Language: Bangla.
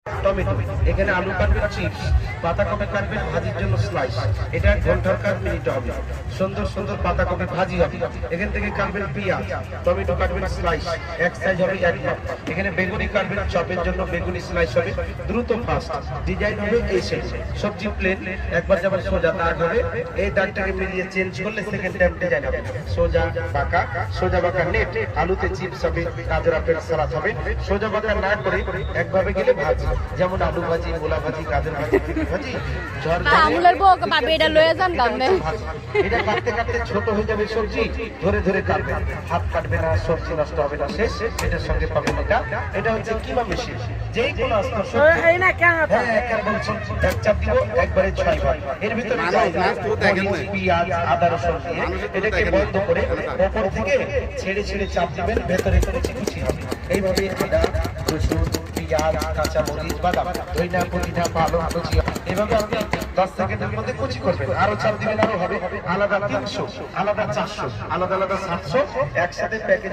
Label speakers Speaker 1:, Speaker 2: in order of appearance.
Speaker 1: টমেটো, এখানে আলু কাটবেন চিপস, পাতাকপি কাটবেন ভাজির জন্য স্লাইস, এটা ঘন্টার কাজ মিনিট হবে। সুন্দর সুন্দর পাতাকপি ভাজি হবে। এখান থেকে কাটবেন পেঁয়াজ, টমেটো কাটবেন স্লাইস, এক সাইজ হবে এক কাপ। এখানে বেগুনি কাটবেন চপের জন্য, বেগুনি স্লাইস হবে দ্রুত ফাস্ট। ডিজাইন হবে এই সাইজ। সবজি প্লেন, একবার যাবার সোজা দাগ হবে, এই দাগটাকে মিলিয়ে চেঞ্জ করলে সেকেন্ড টাইম ডিজাইন হবে সোজা বাঁকা। সোজা বাঁকা নেট, আলুতে চিপস হবে, গাজর আপেল সালাদ হবে। সোজা বাঁকা না করে একভাবে গেলে ভাজি, যেমন আলু ভাজি, মূলা ভাজি, গাজর ভাজি, ফুলকপি ভাজি,
Speaker 2: আমুলের বউ পাবে এটা লয়ে যান কামনে।
Speaker 1: এটা কাটতে কাটতে ছোট হয়ে যাবে সবজি, ধরে ধরে কাটবেন, হাত কাটবে না, সবজি নষ্ট হবে না। শেষ এটার সঙ্গে পাবেন এটা হচ্ছে কিমা মেশিন। যেই কোনো আস্ত সবজি এই না কেন কেন বলছি, এক চাপ দিব একবারে 6 বার। এর ভিতরে পেঁয়াজ, আদা, রসুন দিয়ে এটাকে বন্ধ করে উপর থেকে ছেড়ে ছেড়ে চাপ দিবেন, ভেতরে কুচি কুচি হবে। এইভাবে আদা, রসুন, পেঁয়াজ, কাঁচা মরিচ, বাদাম, ধনিয়া, পুদিনা, পালং কুচি, এভাবে আপনি 10 সেকেন্ডের মধ্যে কুচি করবেন। আরো চাপ দিবেন, আরো হবে। আলাদা 300, আলাদা 400, আলাদা আলাদা 700, একসাথে প্যাকেজ